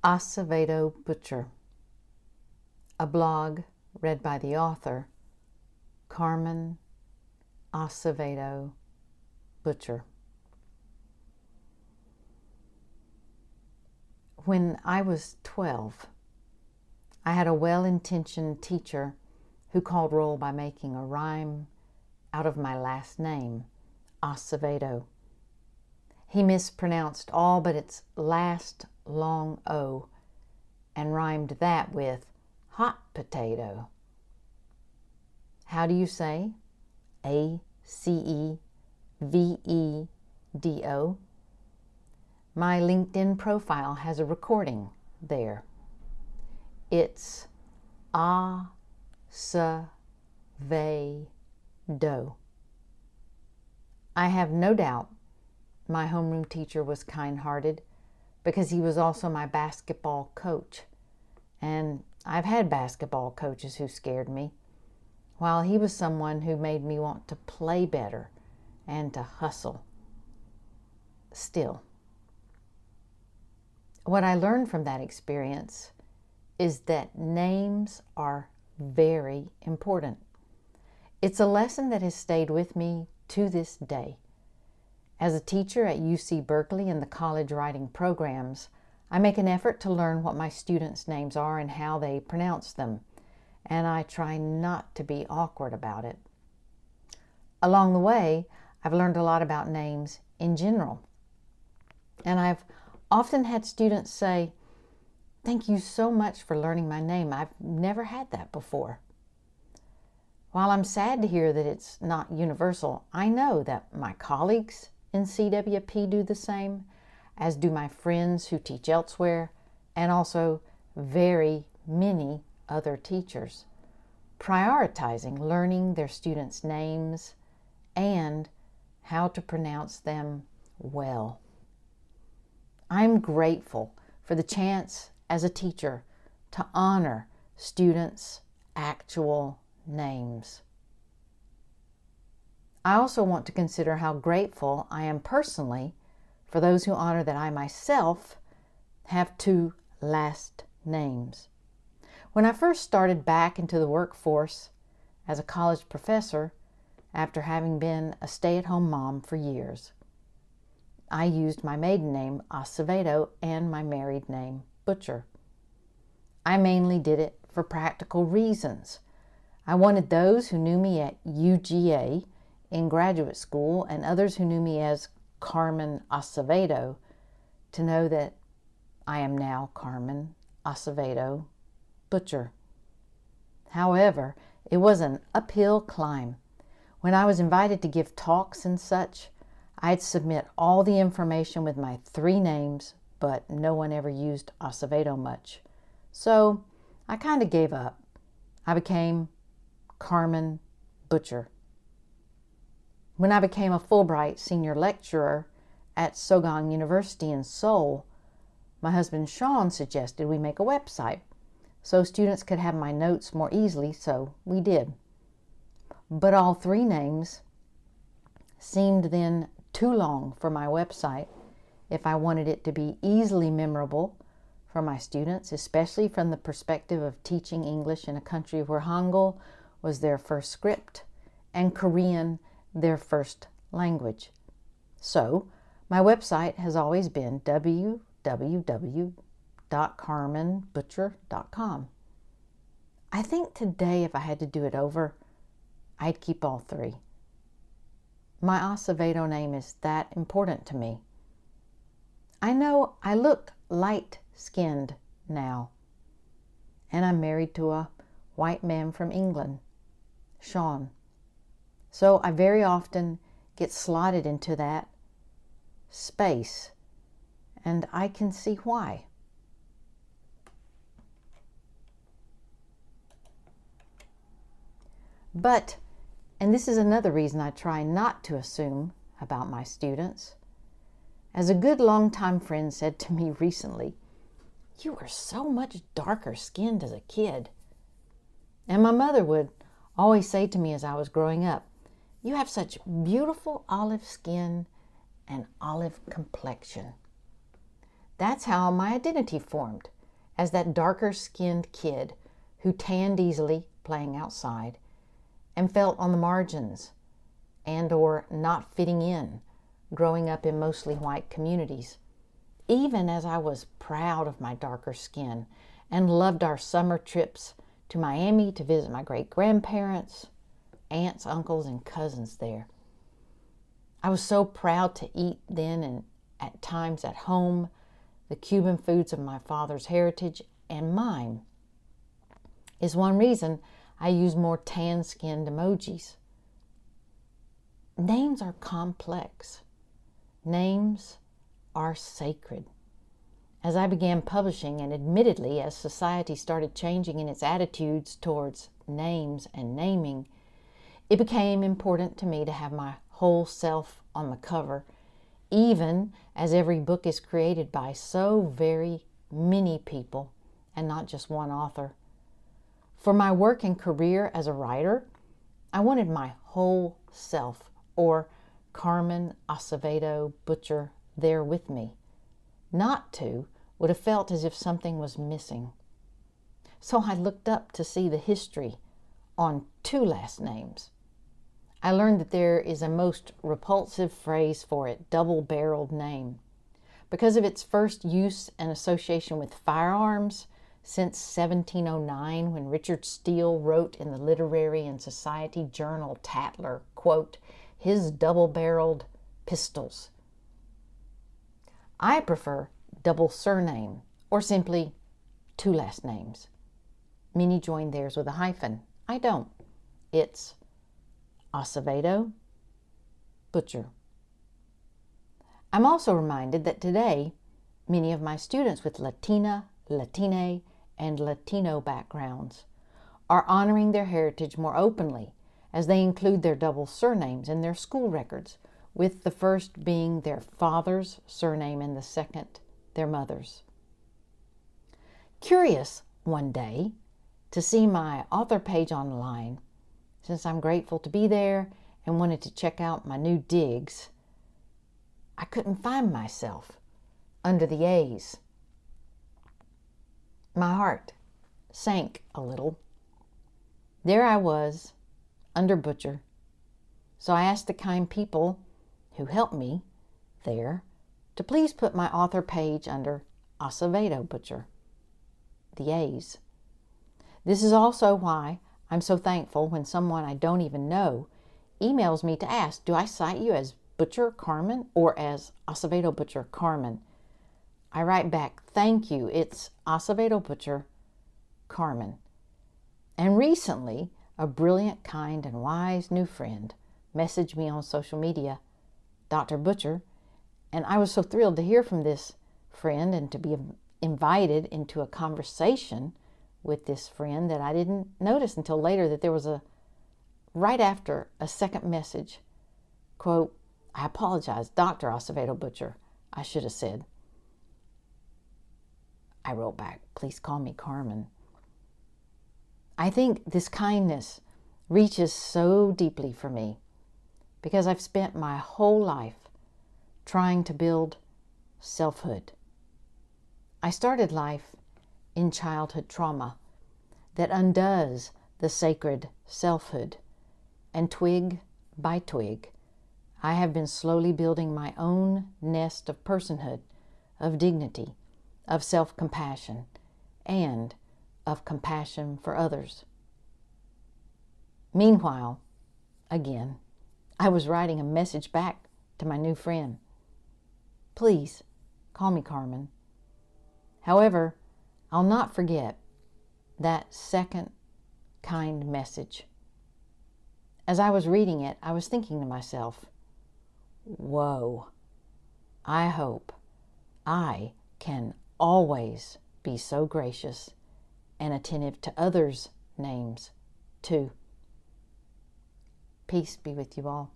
Acevedo Butcher, a blog read by the author, Carmen Acevedo Butcher. When I was 12, I had a well-intentioned teacher who called roll by making a rhyme out of my last name, Acevedo. He mispronounced all but its last long O and rhymed that with hot potato. How do you say A-C-E-V-E-D-O? My LinkedIn profile has a recording there. It's Acevedo. I have no doubt my homeroom teacher was kind-hearted because he was also my basketball coach. And I've had basketball coaches who scared me, while he was someone who made me want to play better and to hustle. Still, what I learned from that experience is that names are very important. It's a lesson that has stayed with me to this day. As a teacher at UC Berkeley in the college writing programs, I make an effort to learn what my students' names are and how they pronounce them, and I try not to be awkward about it. Along the way, I've learned a lot about names in general, and I've often had students say, "Thank you so much for learning my name. I've never had that before." While I'm sad to hear that it's not universal, I know that my colleagues in CWP do the same, as do my friends who teach elsewhere, and also very many other teachers, prioritizing learning their students' names and how to pronounce them well. I'm grateful for the chance as a teacher to honor students' actual names. I also want to consider how grateful I am personally for those who honor that I myself have two last names. When I first started back into the workforce as a college professor, after having been a stay-at-home mom for years, I used my maiden name, Acevedo, and my married name, Butcher. I mainly did it for practical reasons. I wanted those who knew me at UGA in graduate school and others who knew me as Carmen Acevedo to know that I am now Carmen Acevedo Butcher. However, it was an uphill climb. When I was invited to give talks and such, I'd submit all the information with my three names, but no one ever used Acevedo much. So I kind of gave up. I became Carmen Butcher. When I became a Fulbright senior lecturer at Sogang University in Seoul, my husband Sean suggested we make a website so students could have my notes more easily, so we did. But all three names seemed then too long for my website if I wanted it to be easily memorable for my students, especially from the perspective of teaching English in a country where Hangul was their first script and Korean their first language. So my website has always been www.carmenbutcher.com. I think today, if I had to do it over, I'd keep all three. My Acevedo name is that important to me. I know I look light-skinned now, and I'm married to a white man from England, Sean. So I very often get slotted into that space, and I can see why. But, and this is another reason I try not to assume about my students, as a good longtime friend said to me recently, "You were so much darker skinned as a kid." And my mother would always say to me as I was growing up, "You have such beautiful olive skin and olive complexion." That's how my identity formed. as that darker-skinned kid who tanned easily playing outside and felt on the margins and or not fitting in growing up in mostly white communities, even as I was proud of my darker skin and loved our summer trips to Miami to visit my great-grandparents, aunts, uncles, and cousins there. I was so proud to eat then and at times at home the Cuban foods of my father's heritage, and mine is one reason I use more tan-skinned emojis. Names are complex. Names are sacred. As I began publishing, and admittedly as society started changing in its attitudes towards names and naming, it became important to me to have my whole self on the cover, even as every book is created by so very many people and not just one author. For my work and career as a writer, I wanted my whole self, or Carmen Acevedo Butcher, there with me. Not to would have felt as if something was missing. So I looked up to see the history on two last names. I learned that there is a most repulsive phrase for it, double-barreled name. Because of its first use and association with firearms since 1709, when Richard Steele wrote in the Literary and Society Journal Tatler, quote, his double-barreled pistols. I prefer double surname, or simply two last names. Many join theirs with a hyphen. I don't. It's Acevedo Butcher. I'm also reminded that today, many of my students with Latina, Latine, and Latino backgrounds are honoring their heritage more openly as they include their double surnames in their school records, with the first being their father's surname and the second their mother's. Curious one day to see my author page online, since I'm grateful to be there and wanted to check out my new digs, I couldn't find myself under the A's. My heart sank a little. There I was, under Butcher. So I asked the kind people who helped me there to please put my author page under Acevedo Butcher, the A's. This is also why I'm so thankful when someone I don't even know emails me to ask, do I cite you as Butcher Carmen or as Acevedo Butcher Carmen? I write back, thank you, it's Acevedo Butcher Carmen. And recently, a brilliant, kind, and wise new friend messaged me on social media, Dr. Butcher, and I was so thrilled to hear from this friend and to be invited into a conversation with this friend that I didn't notice until later that there was right after a second message, quote, I apologize, Dr. Acevedo Butcher, I should have said. I wrote back, please call me Carmen. I think this kindness reaches so deeply for me because I've spent my whole life trying to build selfhood. I started life in childhood trauma that undoes the sacred selfhood, and twig by twig, I have been slowly building my own nest of personhood, of dignity, of self-compassion, and of compassion for others. Meanwhile, again, I was writing a message back to my new friend. Please, call me Carmen. However, I'll not forget that second kind message. As I was reading it, I was thinking to myself, whoa, I hope I can always be so gracious and attentive to others' names too. Peace be with you all.